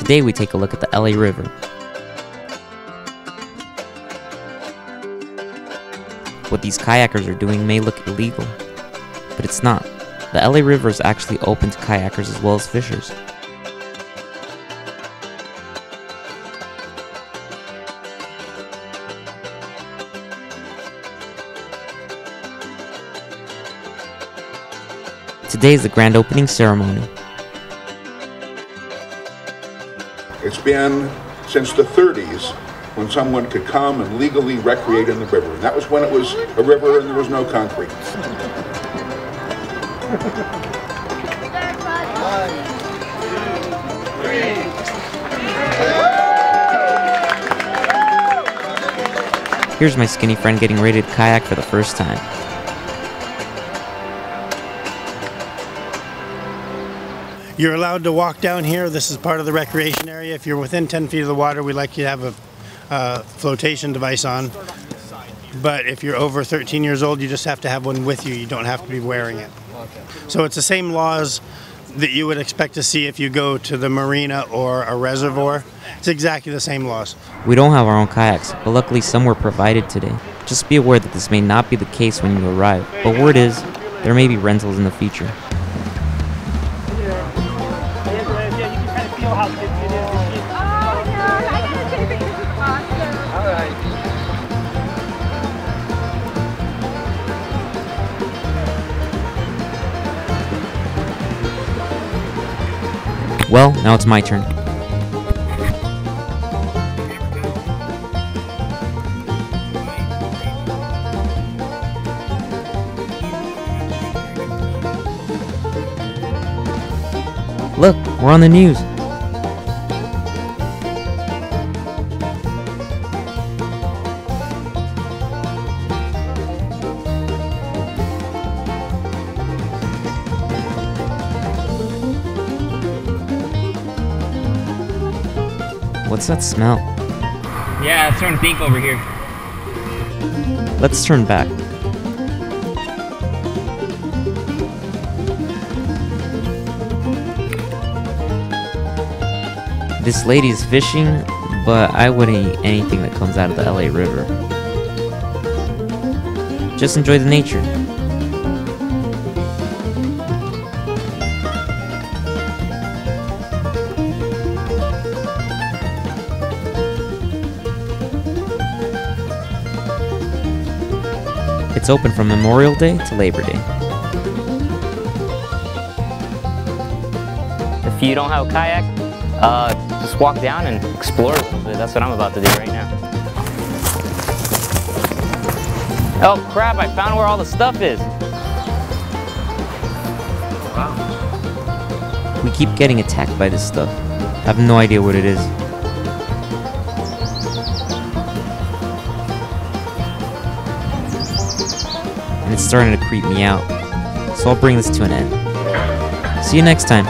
Today we take a look at the L.A. River. What these kayakers are doing may look illegal, but it's not. The L.A. River is actually open to kayakers as well as fishers. Today is the grand opening ceremony. It's been since the 30s when someone could come and legally recreate in the river. And that was when it was a river and there was no concrete. Here's my skinny friend getting ready to kayak for the first time. You're allowed to walk down here. This is part of the recreation area. If you're within 10 feet of the water, we like you to have a flotation device on. But if you're over 13 years old, you just have to have one with you. You don't have to be wearing it. So it's the same laws that you would expect to see if you go to the marina or a reservoir. It's exactly the same laws. We don't have our own kayaks, but luckily some were provided today. Just be aware that this may not be the case when you arrive, but word is, there may be rentals in the future. Well, now it's my turn. Look, we're on the news. What's that smell? Yeah, it's starting to pink over here. Let's turn back. This lady is fishing, but I wouldn't eat anything that comes out of the L.A. River. Just enjoy the nature. It's open from Memorial Day to Labor Day. If you don't have a kayak, just walk down and explore a little bit. That's what I'm about to do right now. Oh crap, I found where all the stuff is. Wow. We keep getting attacked by this stuff. I have no idea what it is. And it's starting to creep me out. So I'll bring this to an end. See you next time.